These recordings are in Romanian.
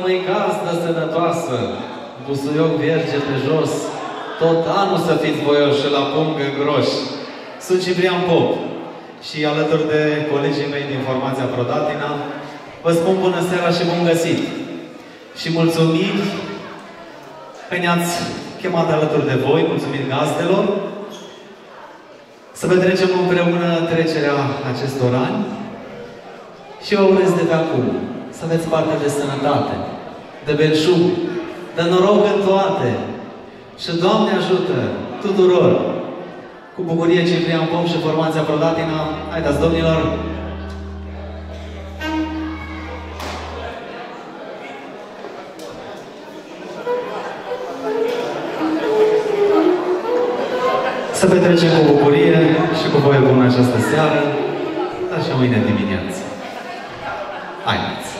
rămâi gazdă sănătoasă, busuioc verge pe jos, tot anul să fiți voioși la pungă groși. Sunt Ciprian Pop și alături de colegii mei din formația Prodatina vă spun bună seara și bun găsit. Și mulțumim că ne-ați chemat alături de voi, mulțumim gazdelor, să petrecem împreună trecerea acestor ani și vă urez de pe acum să aveți parte de sănătate, de belșug, de noroc în toate și Doamne ajută tuturor! Cu bucurie Ciprian Pop și formația Prodatina. Haideți, domnilor! Să petrecem cu bucurie și cu voie bună această seară, dar și mâine dimineață. Haideți!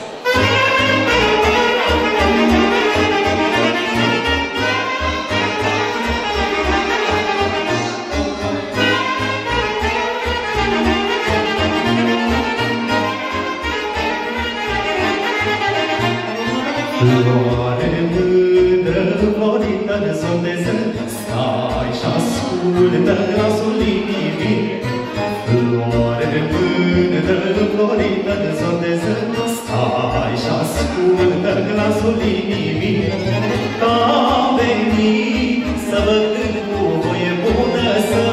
Floare mândră, florită de sondeză, stai și ascultă glasul inimii. Floare mândră, florită de sondeză, stai și ascultă glasul inimii. Că-am venit să vă cânt cu voie bună, să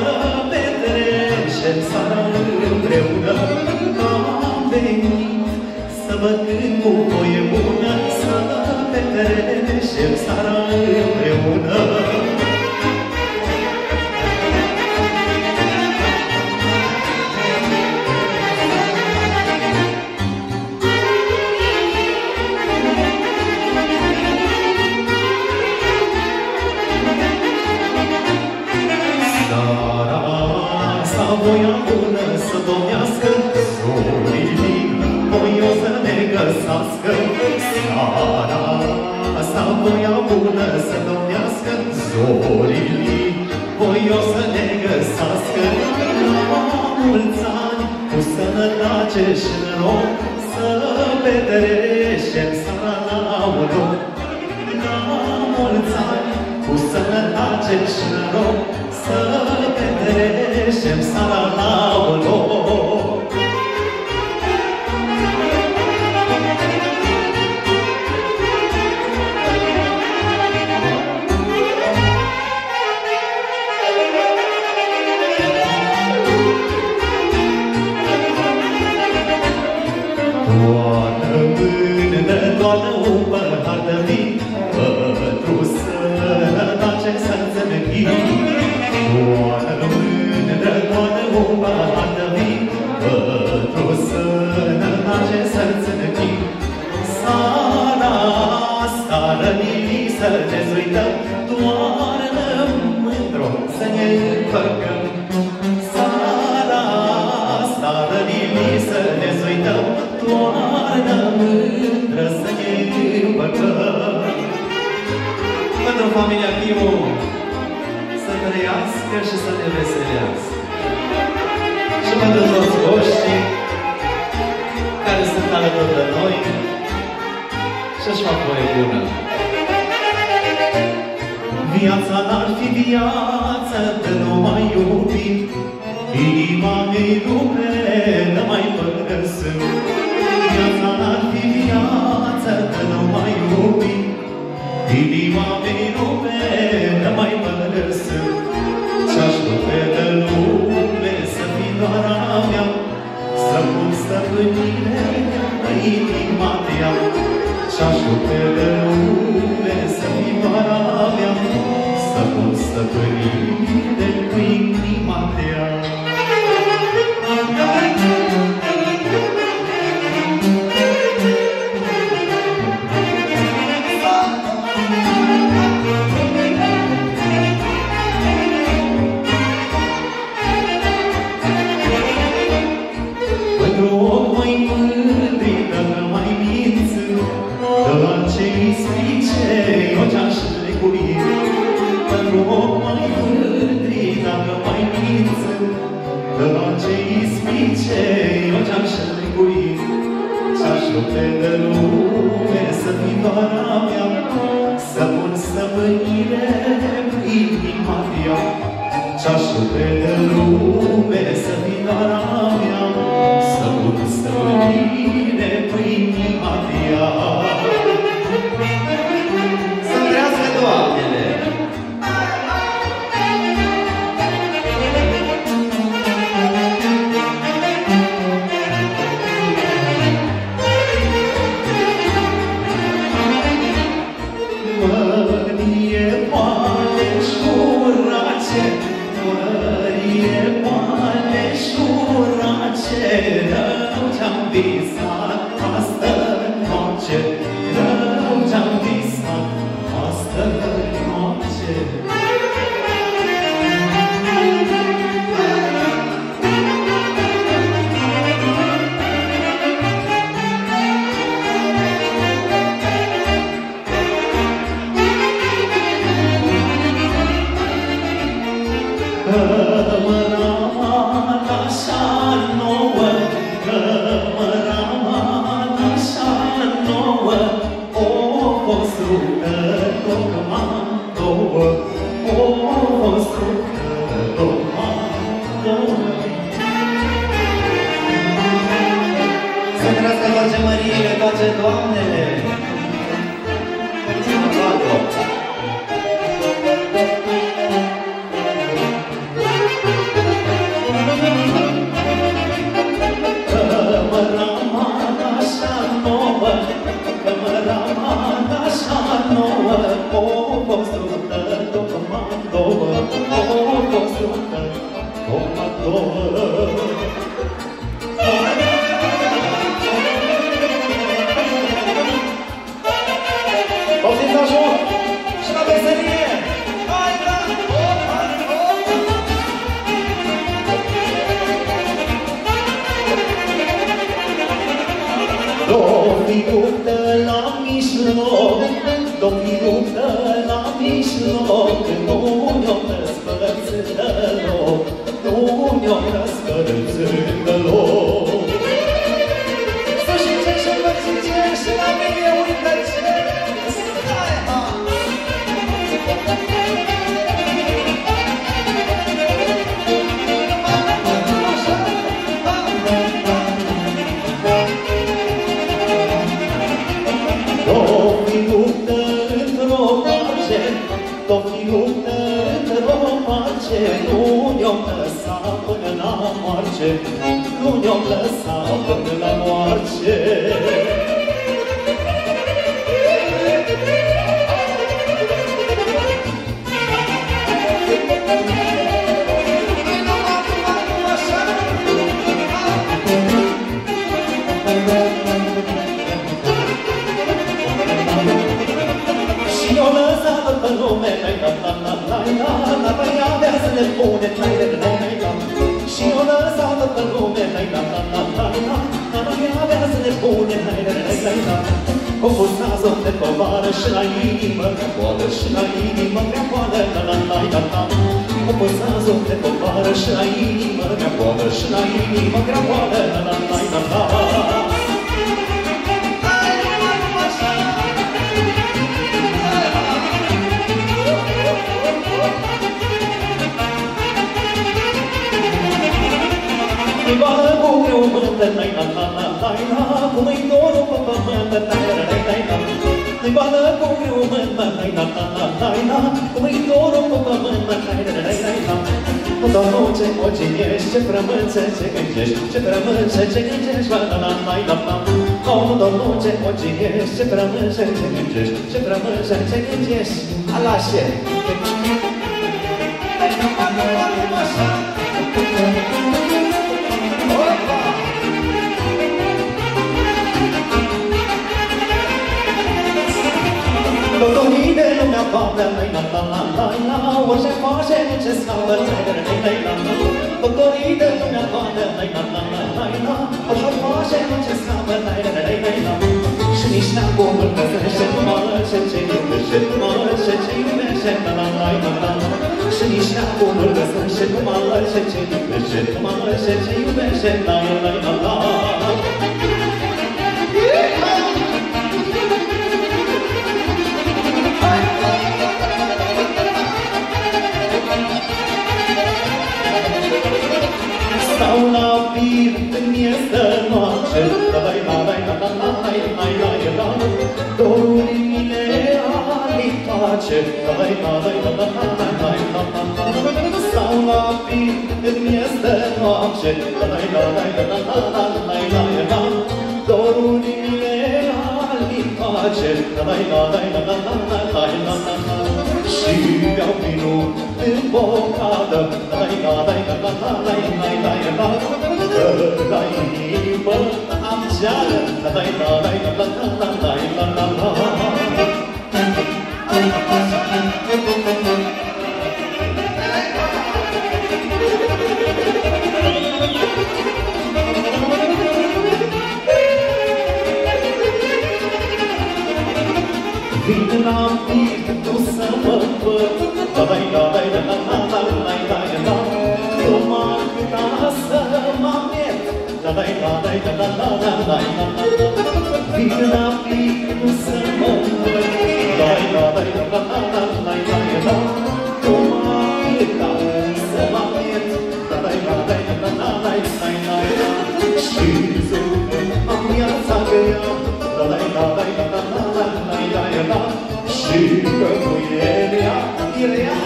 petrecem seara împreună. Că-am venit să vă cânt cu voie bună, să petrecem seara împreună. Seara asta voia bună să domnească, zorii voi o să ne găsească. Seara asta voia bună să domnească, zorii voi o să ne găsească. La mulți ani, cu sănătate și noroc, să petrecem seara la un loc. La mulți ani, cu sănătate și noroc, să petrecem seara la un loc. Toată mână, toată un păhar de vin, pentru sănătate să-ți înghii. Toată mână, toată un păhar de vin, pentru sănătate să-ți înghii. Seara asta rănii să ne zuităm, toarnă mândro să ne împăcăm. Seara asta rănii să ne zuităm, toarnă mândră să ne împăcăm. Pentru familia Piu să trăiască și să ne veselească. Și pentru toți goștii care sunt alături de noi și-și fac voie bună. Viața n-ar fi viață de nu mai iubi, inima mea rupe de mai părăsă. Viața n-ar fi viață de nu mai iubi, inima mea rupe de mai părăsă. Ce-aș rupe de lume să fii doar a mea, să pun stăpânire în inima mea. Ce-aș rupe de lume să fii doar a mea, să pun stăpânire în inima mea. Pentru ochi mai mândri, dacă mai minți, de la ce-i strice, eu ce-aș lecuie. Pentru ochi mai mândri, fioara mea, să pun stăpânire pe inima mea, ce-aș iubi de lume să fii fioara mea, să pun stăpânire pe inima mea. Să trească Doamnele! Mărie moale șurace, mărie moale șurace, rău ce-am visat astă noapte, rău ce-am visat astă noapte. Cămăraman așa nouă, cămăraman așa nouă, o fost ruptă tocmai două, o fost ruptă tocmai două. Să trească toate măriile, toate Doamnele! Cămăraman așa nouă, cămăraman așa nouă, o fost ruptă tocmai două, o fost ruptă tocmai două. Poftiți la joc și la veselie! Hai, da! Do-mi luptă la mijloc, do-mi luptă la mijloc, nu ne-o răspărțit deloc, nu ne-o răspărțit deloc. Să și ce și vă zice și la mine uită ce. Hai, ha! Do-mi luptă într-o pace, do-mi luptă într-o pace, nu ne-o lăsa până la moarte, nu ne-o lăsa până la moarte. Și o lăsat pe lume, la băiavea să le pune, și o lăsat pe lume, la băiavea să le pune, o pus nasul de covară și la inimă grea boală, și la inimă grea boală, o pus nasul de covară și la inimă grea boală, și la inimă grea boală, îi bală cu greu mântă, cum-i dorul pe pământ, îi bală cu greu mântă, cum-i dorul pe pământ, nu doar ce ocinești, ce frămânță, ce gândești, ce frămânță, ce gândești, nu doar ce ocinești, ce frămânță, ce gândești, ce frămânță, ce gândești, alașe. Doctorii de lumea toată, orice face, ce scapă, doctorii de lumea toată, orice face, ce scapă, și nici n-am cuvântă, și numai ce iubește, ce iubește, și nici n-am cuvântă, și numai ce iubește, ce iubește, Sau la vir când este noapte, dorurile ale pace. Sau la vir când este noapte, dorurile ale pace. Și beau vinul în bocadă, că la inimă am geală. Vin la vir, tu să mă văd, numai ca să mă miet. Vin la vir, tu să mă văd, numai ca să mă miet. Și zâmbă am viața grea, și că muierea e rea.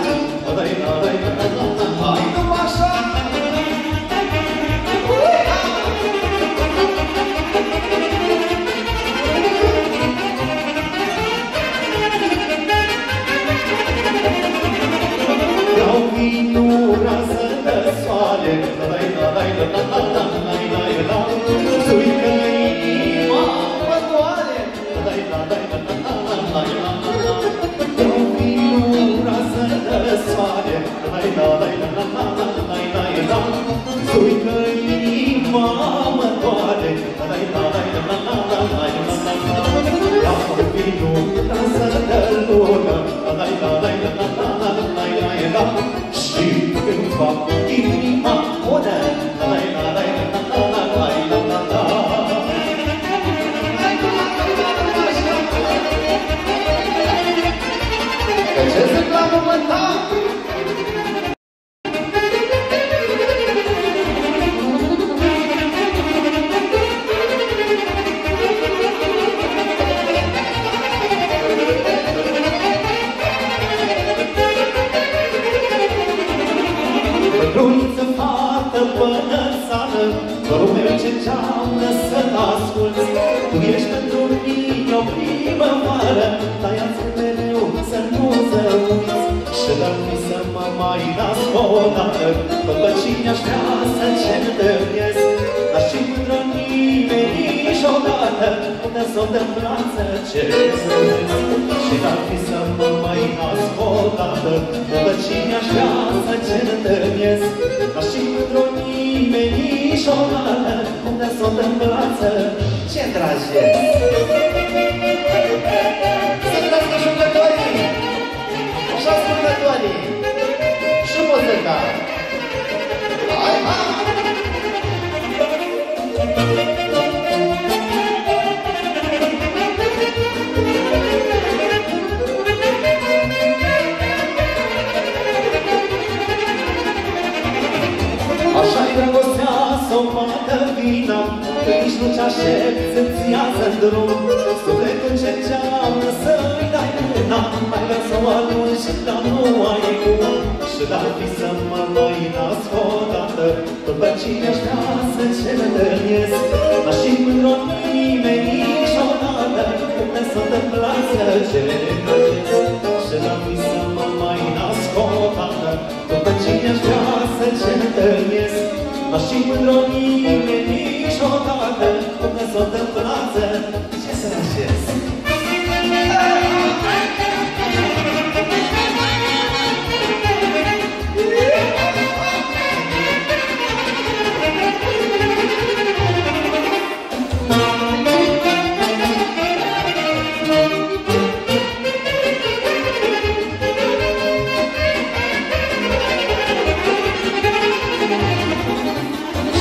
Hai, nu așa! Iau vinul rază de soare, zuică inima mă doare. Iau vinul rază de soare, zuică inima mă doare. Iau vinul rază de lună, și îmi fac inima bună. Ce se clamă mânta? Bătrâniță, fată bănățană, dorul meu ce geamnă să-l asculți. Tu ești pentru mine o primăvară, taia-ți mereu să nu zăuiți. Și dacă mi să mă mai nasc o dată, după cine aș vrea să-ți întâlnesc. Dar și mândră nimeni niciodată, unde s-o dă în brață ce zăuiesc. Și dacă mi să mă mai nasc o dată, după cine aș vrea să-ți întâlnesc. Dar și mândră nimeni niciodată, unde s-o dă în brață ce dragesc. Să-mi jucătorii! Așa jucătorii! Și muzica! Hai, hai! Așa-i dragostea s-o poată vina, că nici nu ce-aștepți îți ia-ți-n drum. Sufletul ce înceamnă să-i dai mâna, mai vrea să o alungi, dar nu ai cum. Și dacă fi să mă mai nasc o dată, după cine aș vrea să-ți întâlnesc. Dar și mândră nimeni niciodată, unde s-o dă în brață ce dragesc. Și dacă fi să mă mai nasc o dată, după cine aș vrea să-ți întâlnesc. Dar și mândră nimeni niciodată, unde s-o dă în brață ce să rășesc.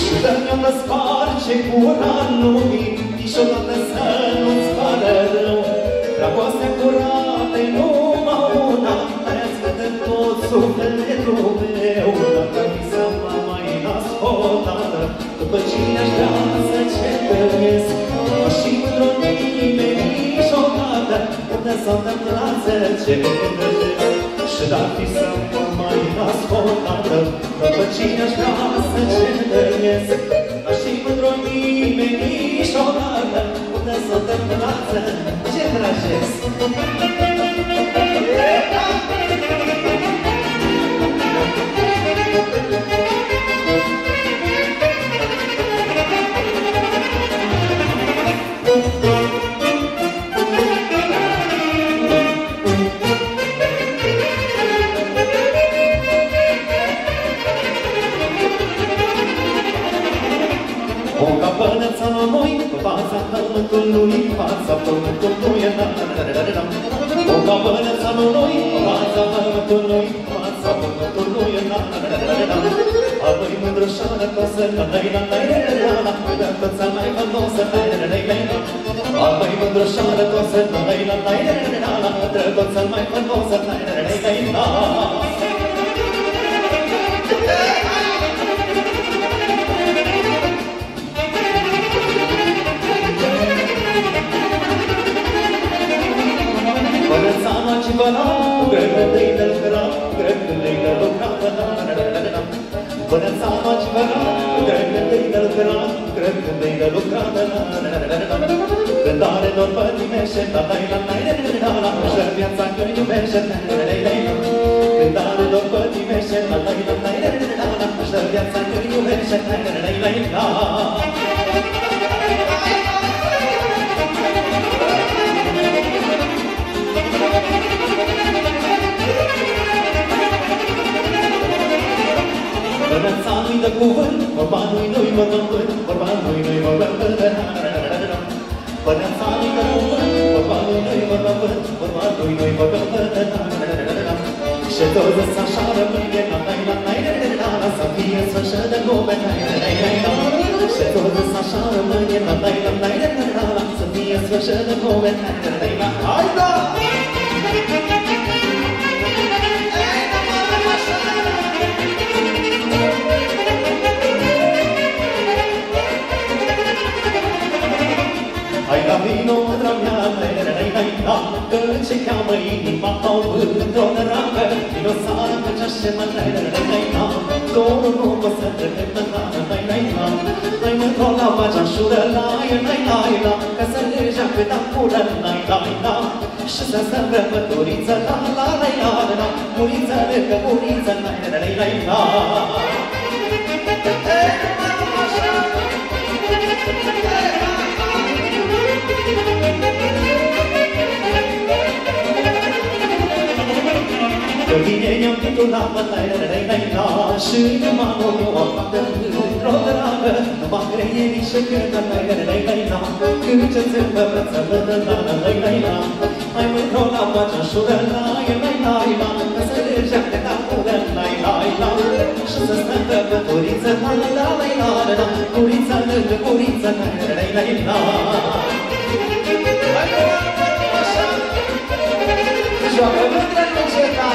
Și dă-mi-o sparge gura lumii, niciodată să nu-ți pară rău. unde s-o întâmplat ce și dacă fi să mă mai ascultată, după cine aș vrea să cedăiesc, dar și mândru nimeni niciodată, unde s-o întâmplat ce trăjesc. O capălăța la noi, fața pământului, fața pământului, o capălăța la noi, fața pământului, fața pământului, apoi mândrușoară tosă, la-la-la-la-la-la-la, dă toți-a mai fănosă, la-la-la-la-la-la, apoi mândrușoară tosă, la-la-la-la-la-la, dă toți-a mai fănosă, la-la-la-la-la-la. Părățama ce văla, grăgădăi de lucra, grăgădăi de lucra, părățama ce văla, grăgădăi de lucra, grăgădăi de lucra, când are doar pătimește, la-la-la-la-la-la, și viața că iubește, la-la-la-la-la, când are doar pătimește, la-la-la-la-la-la, și viața că iubește, la-la-la-la-la. Părăța-mi de cuvânt, vorba nu-i mă gâmbânt, vorba nu-i mă gâmbânt. Părăța-mi de cuvânt, vorba nu-i mă gâmbânt, vorba nu-i mă gâmbânt. Și tot așa rămâne, la-la-la-la-la-la, să fie sfârșă de lume, la-la-la-la-la. Și tot așa rămâne, la-la-la-la-la-la, să fie sfârșă de lume, la-la-la-la-la. Hai da! Hai la vino, mândra mea, la-la-la-la-la, că ce cheamă inima au într-o dragă, vino seara pe ceașemă, la-la-la-la-la, dorul nu pot să trece, la-la-la-la-la, hai mândro la bageașură, la-la-la-la-la, că să legea cât apură, la-la-la-la, și să stăm rămăturiță, la-la-la-la-la, muriță lângă muriță, la-la-la-la-la. Că vine i-am titulat, la-la-la-la-la, și numai nu o facă într-o dragă, numai creieri și cântă, la-la-la-la-la, când ce-ți împăvăță, la-la-la-la-la, hai mândro la bageașură, la-la-la-la-la, că să legea de tapură, la-la-la-la, și să stăm pe păturiță, la-la-la-la-la, curiță lângă curiță, la-la-la-la-la. Hai mândro, așa! Joacă mândră cu ceta!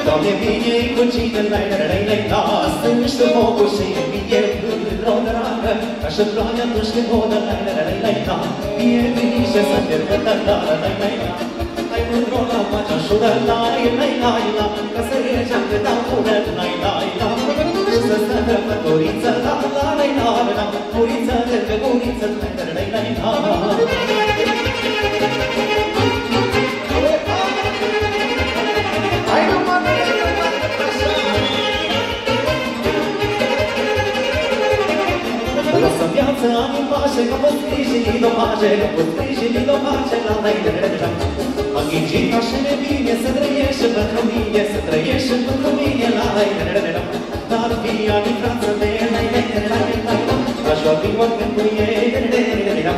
Doamne, vine-i cu cine, la-la-la-la-la, stângi-te focul și vine într-o dragă, ca și ploaia atunci când hodă, la-la-la-la-la, e grijă să te râdă, la-la-la-la-la, hai mândro la bageașură, la-la-la-la-la, ca să legea cât apură, la-la-la-la, și să stăm pe păturiță, la-la-la-la-la, muriță lângă muriță, la-la-la-la-la. Lasă viața în pace, că pot sprijini de-o pace, că pot sprijini de-o pace, la-la-la-la-la. M-am ghicit ca și nebine să trăiești pentru mine, să trăiești pentru mine, la-la-la-la-la. Dar fii ani frață mea, la-la-la-la-la, aș vorbi oricând cu ei, la-la-la-la-la,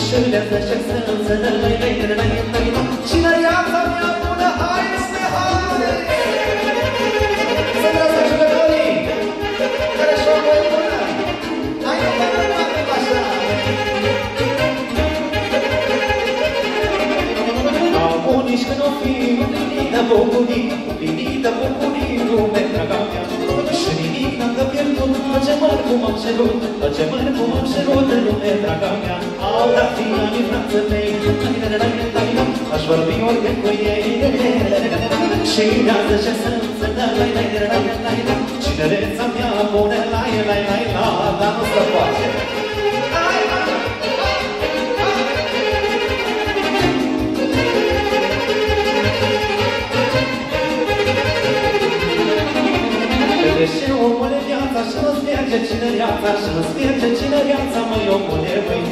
și le trășesc să înțeleg, la-la-la-la-la. Și la viața mea bună, haide, haide! Să vreau jucătorii, care și-o voi bună! Nici când o fi împlinită bucurii, lume, draga mea, și nimic n-am de pierdut, ce măr cum am ce cerut, tot ce mănânc cum am cerut în lume, draga mea. Au dat fi anii frații mei, aș vorbi oricând cu ei. Și de-azi ce să înțelegă, cinereța mea pune la dar nu se poate. Și omule viața și nu-ți merge cinereața și nu-ți merge cinereața, măi omule, măi.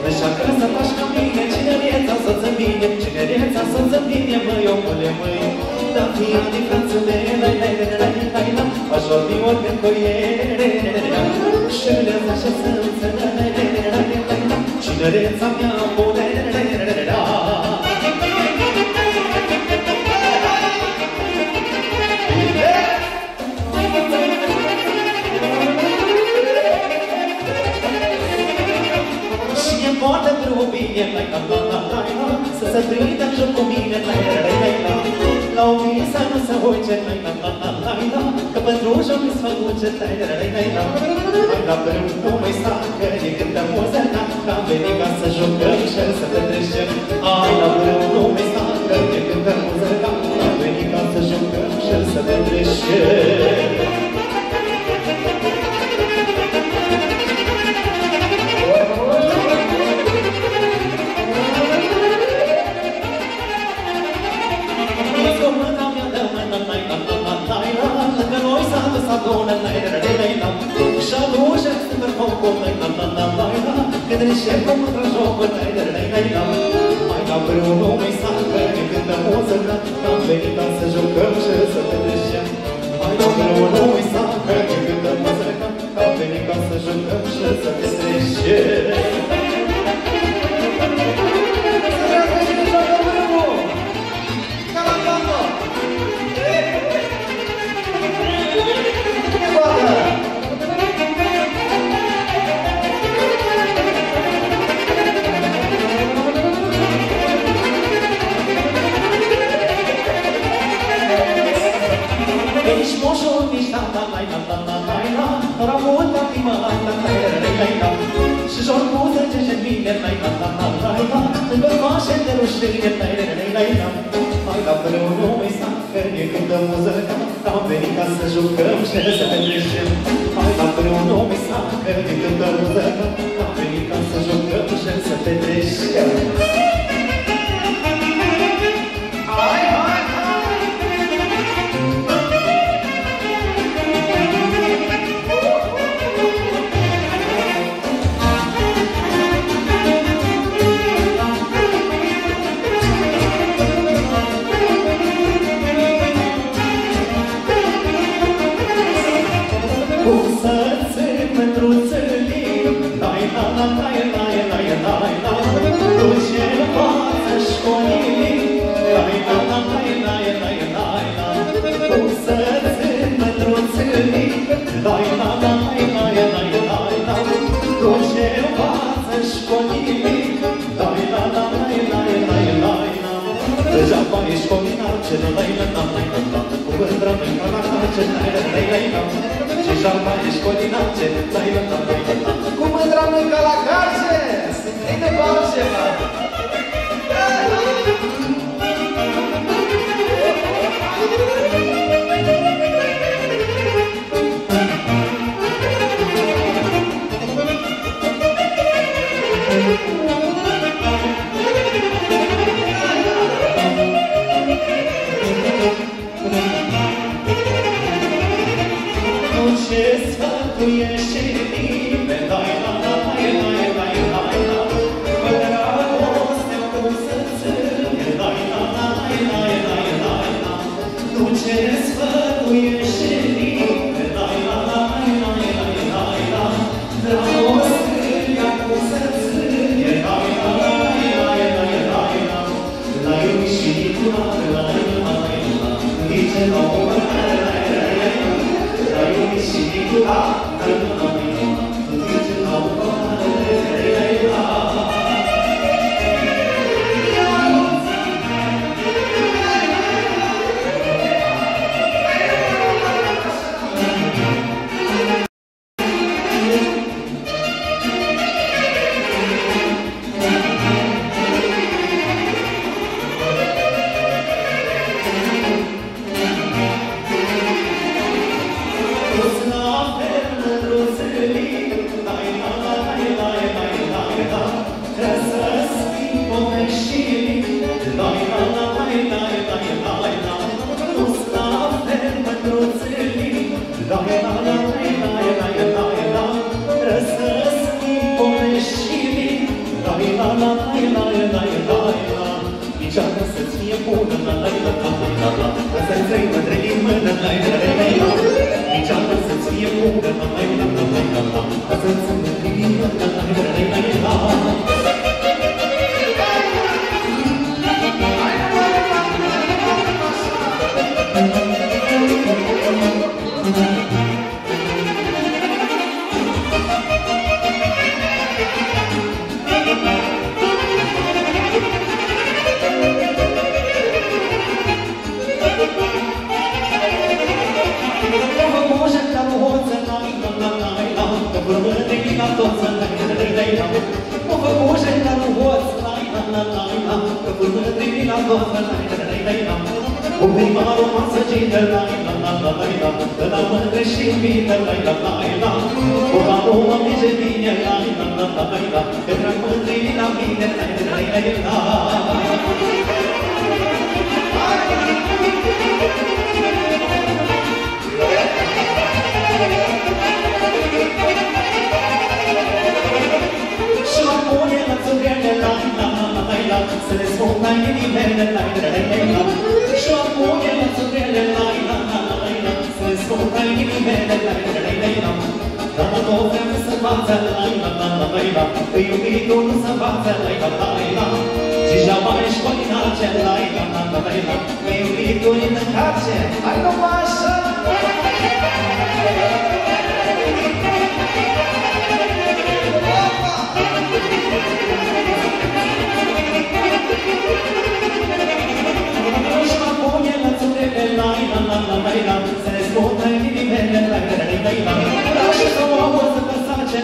Așa că să faci ca mine, cinereața să-ți îmbine, cinereața să-ți îmbine, măi omule, măi. Dar fii anii frații mei, aș vorbi oricând cu ei. Și le zice să înțeleg, cinereța mea pune. Poate vreo bine, să se prindă în joc cu mine, la o visă nu se uice, că pentru joc îți făcuce, la vreo nu mai sta, că e cântă muzica, că am venit ca să jucăm și să petrecem. La vreo nu mai sta, că e cântă muzica, că am venit ca să jucăm și să petrecem. Și atunci îți merg focul, când începem într-un joc, mai la vreun nume sacă, când cântă muzica, am venit ca să jucăm și să petrecem. Mai la vreun nume sacă, când cântă muzica, am venit ca să jucăm și să petrecem. Nici moșul, nici tata, ora multă prima, și jor cu zăgece mine, încă fașe de rușine, mai la vreo nume sacă, e cântă muzica, am venit ca să jucăm și să petrecem. Mai la vreo nume sacă, e cântă muzica, am venit ca să jucăm și să petrecem. Cum intrăm noi ca la case? Se prinde pe altceva. frumoasă, o făcușe ca nu poți, că până mândrina toată, o prima romanță gintă, că la mândre și iubită, o aromă mice bine, că drag mândrina bine, și la pune la țurele, să le spun inimile, și la pune la țurele, să le spun inimile, dar nu vrem să învață, că iubitul nu se învață, și jamais școli n-arce, că iubitul e în carce, hai numai așa! Să ne spună inimile, și să o auză că sace,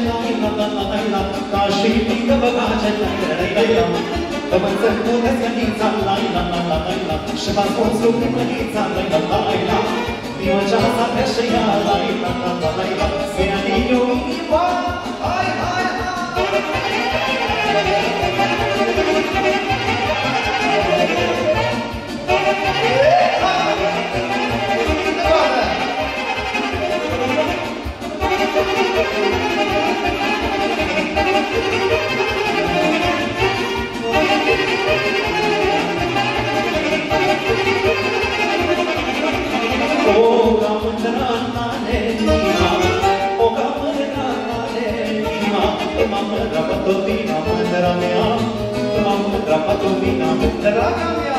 ca și mică băgace, că mă înțăcuneți gănița, și v-am spus lucruri mânița, din ceasa pe și ea, să ia din inima, hai, hai, draga mea!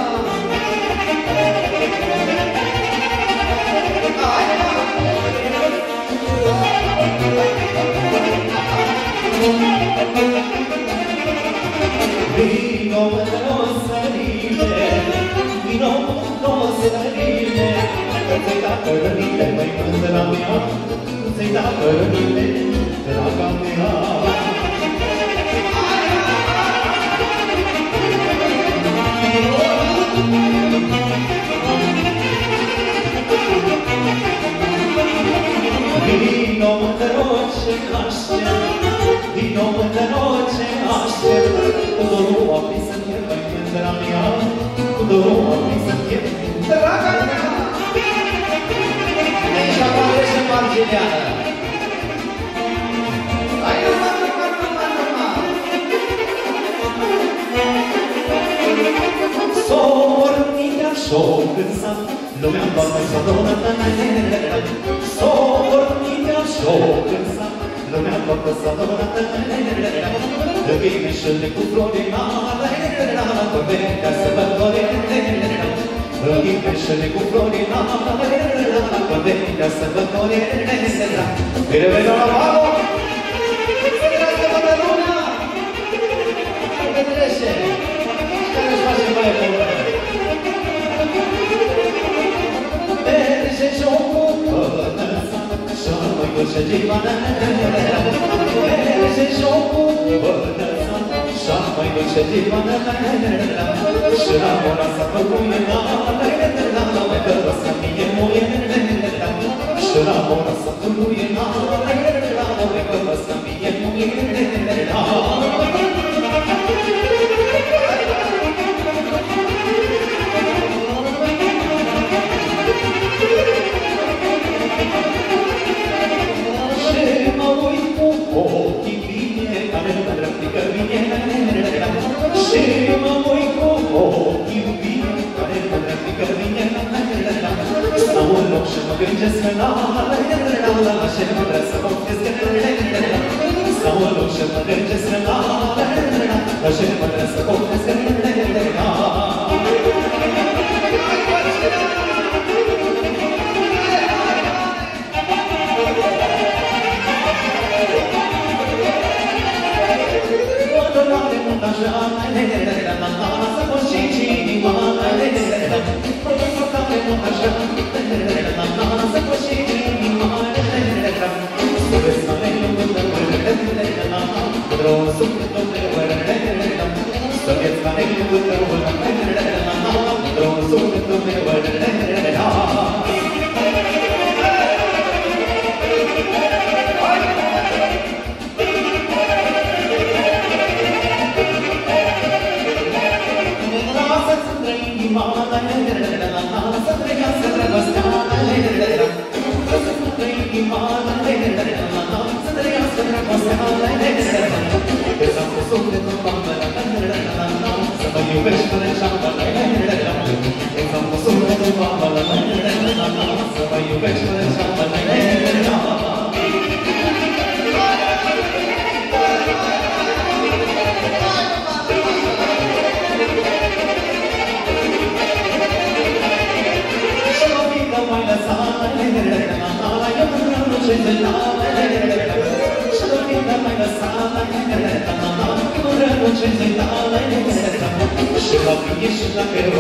Vino mândrosările, vino mândrosările, că-ți-ai dat cărările, măi mândra mea, ți-ai dat cărările, draga mea. Vino mândroce aștept, vino mândroce aștept, cu dorul aprins să fie, măi mândra mea, cu dorul aprins să fie, draga mea! Aici apare și Margiliana. Hai, numai! S-o pornirea și-o gânsa, lumea toată s-o donă, s-o pornirea și-o gânsa, lumea toată s-o donă, de ghimeșele cu florina, că venea sărbătorile, de ghimeșele cu florina, că venea sărbătorile, Bienvenido a la mano. Gracias por la luna. ¿Qué te dice? ¿Qué les pasa en Valladolid? Merge jocul până-sa, și-a-i dulce divana. Merge jocul până-sa, și-a-i dulce divana. Și la ora s-a făcut că să fie muie. Și la ora s-a făcut că să fie muie. ochii bine, care mă drăplică bine. Și mă uit cu ochii bine, care mă drăplică bine. Stau în loc și mă gândesc că și mă vrea să poftiesc. Stau în loc și mă gândesc că și mă vrea să poftiesc. Să Mândrul sufletul meu, să vieți la necul tău, mândrul sufletul meu. Să trăiască dragostea, să trăiască dragostea, să-mi cu sufletul mamă, să mă iubești până ceapă, să-mi cu sufletul mamă, să mă iubești până ceapă. Și la fie și la greu,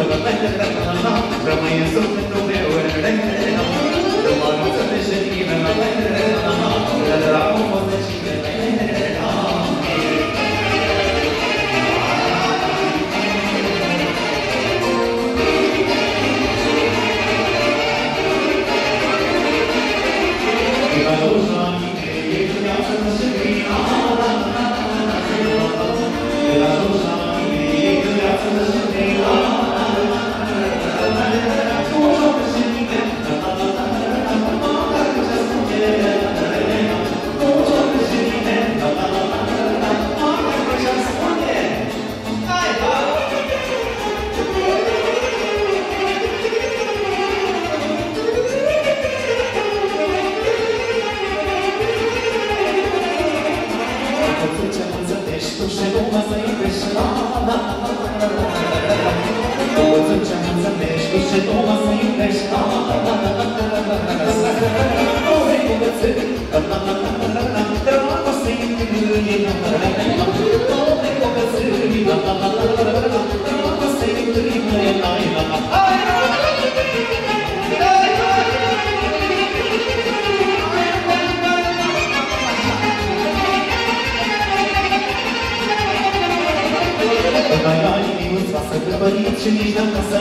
rămâi în sufletul meu, rămâi în înțelege nimeni, dragul mă de cine. Și nici dacă să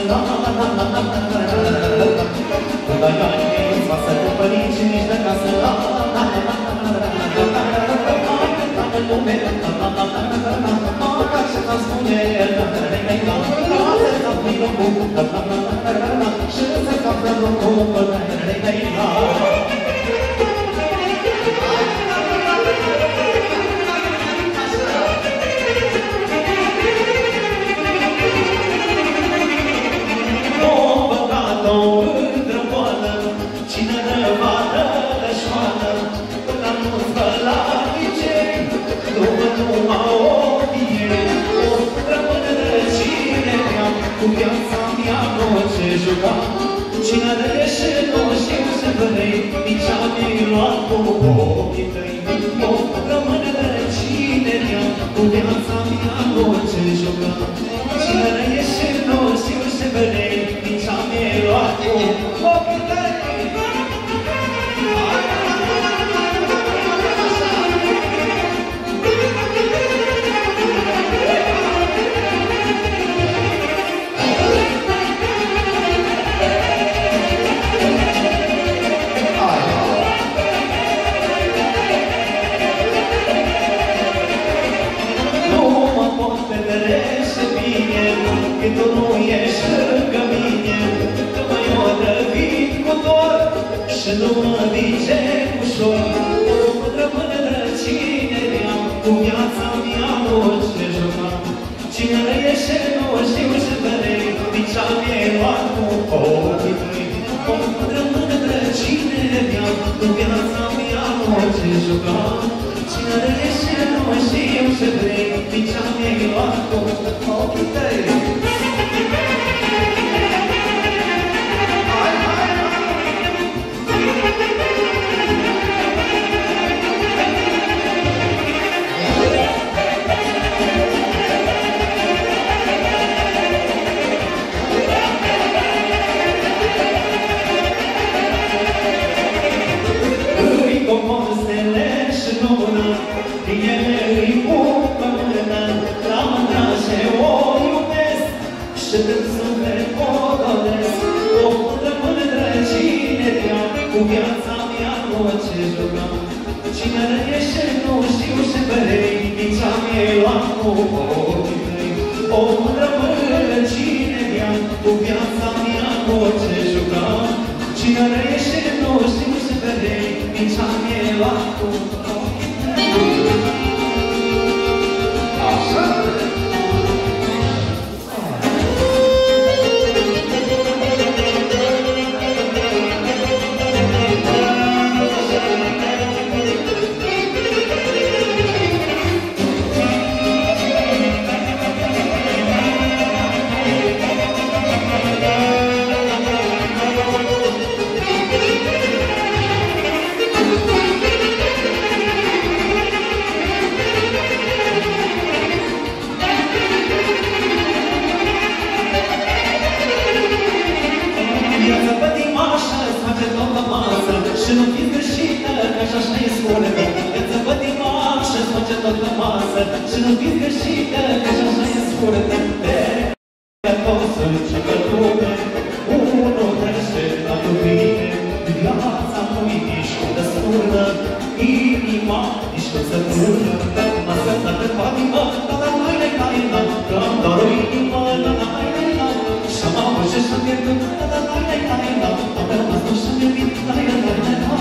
și nici dacă să cine răiește nu știu să vrei, nici a-mi luat cu ochii tăi. O rămâne de cine ea, cu viața mea orice juca. Cine răiește nu știu să vrei, nici a-mi luat cu ochii tăi. Că tu nu ești lângă mine, că mă iodăvit cu dor și nu mă vinge ușor. Rămâne răcinerea cu viața mea orice juca. Cine răiește nu știu și vrei, nici a-mi luat cu ochii tăi. Rămâne răcinerea cu viața mea orice juca. Cine răiește nu știu și vrei, nici a-mi luat cu ochii tăi. Îi comor stele și luna, ele îi pun când suflet o doresc, o mândră mândră cine dea, cu viața mea orice jucam. Cine răiește nu știu și vrei, nici a mie luat cu ochii tăi. O mândră mândră cine dea, cu viața mea orice jucam. Cine răiește nu știu și vrei, nici a mie luat cu ochii tăi. Așa! Și nu fiți greșită, că așa și-i spune că viața pătimașă îți face tot la masă. Și nu fiți greșită, că așa și-i spune că de tot să-și căltume, unul crește la iubire. Viața nu-i nici cu destură, inima nici nu se pură. Masă la pe patima, la-la-la-la-la-la, că-am doar o inimă, la-la-la-la-la. Și-am avut și și-am pierdut, la-la-la-la-la-la, am rămas nu și-am iubit, la-la-la-la-la.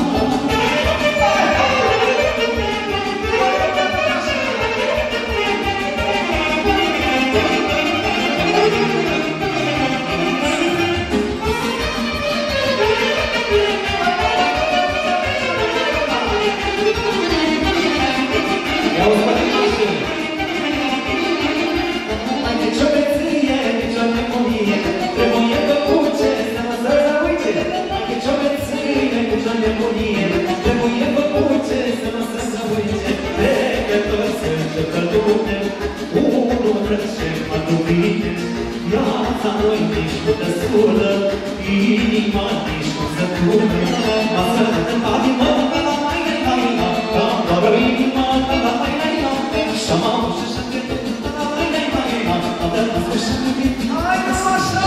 Viața nu-i nici nu desculă, inima nici nu se pune. Masă de patimă, la-la-la-la-la, că-am doar o inimă, la-la-la-la-la. Și-am avut și și-am pierdut, la-la-la-la-la, am rămas cu și-am iubit. Hai, că așa!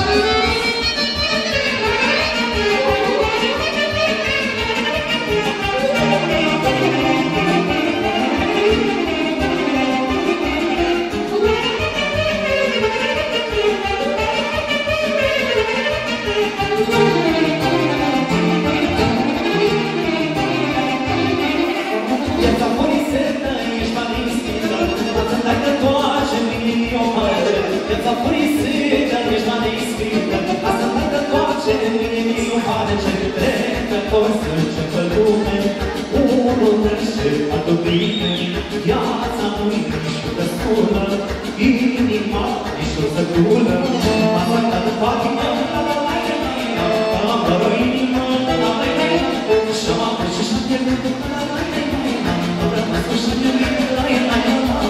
Viața furisită, ești la neiscrită, asta mai de toace, mâine o pare ce trecă toți începe lume. Unul trece, altul bine, viața nu-i nici nu desculă, inima nici nu se culă. Asta mai de patimă, la-la-la-la-la, am doar o inimă, la-la-la-la-la. Și-am avut și și-am pierdut, la-la-la-la-la, am rămas cu și-am iubit, la-la-la-la-la.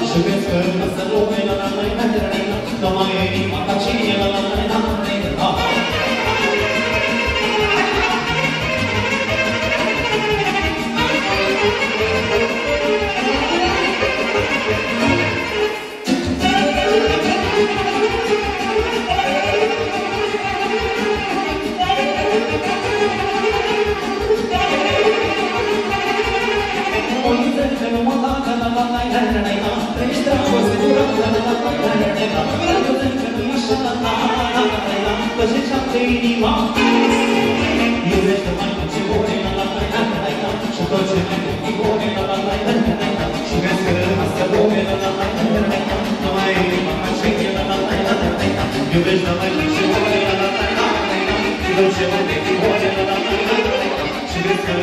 Și vezi că nu se lume, nu mai e inima ca cine, la tot ce mi-e bune, la la la la la la. Și vezi că asta lume, la la la la la la. Nu mai e inima ce e, la la la la la la. Iubești, dar mai mult ce ori, la la la la la la. Și tot ce mi-e bune, la la la la la la. Și vezi că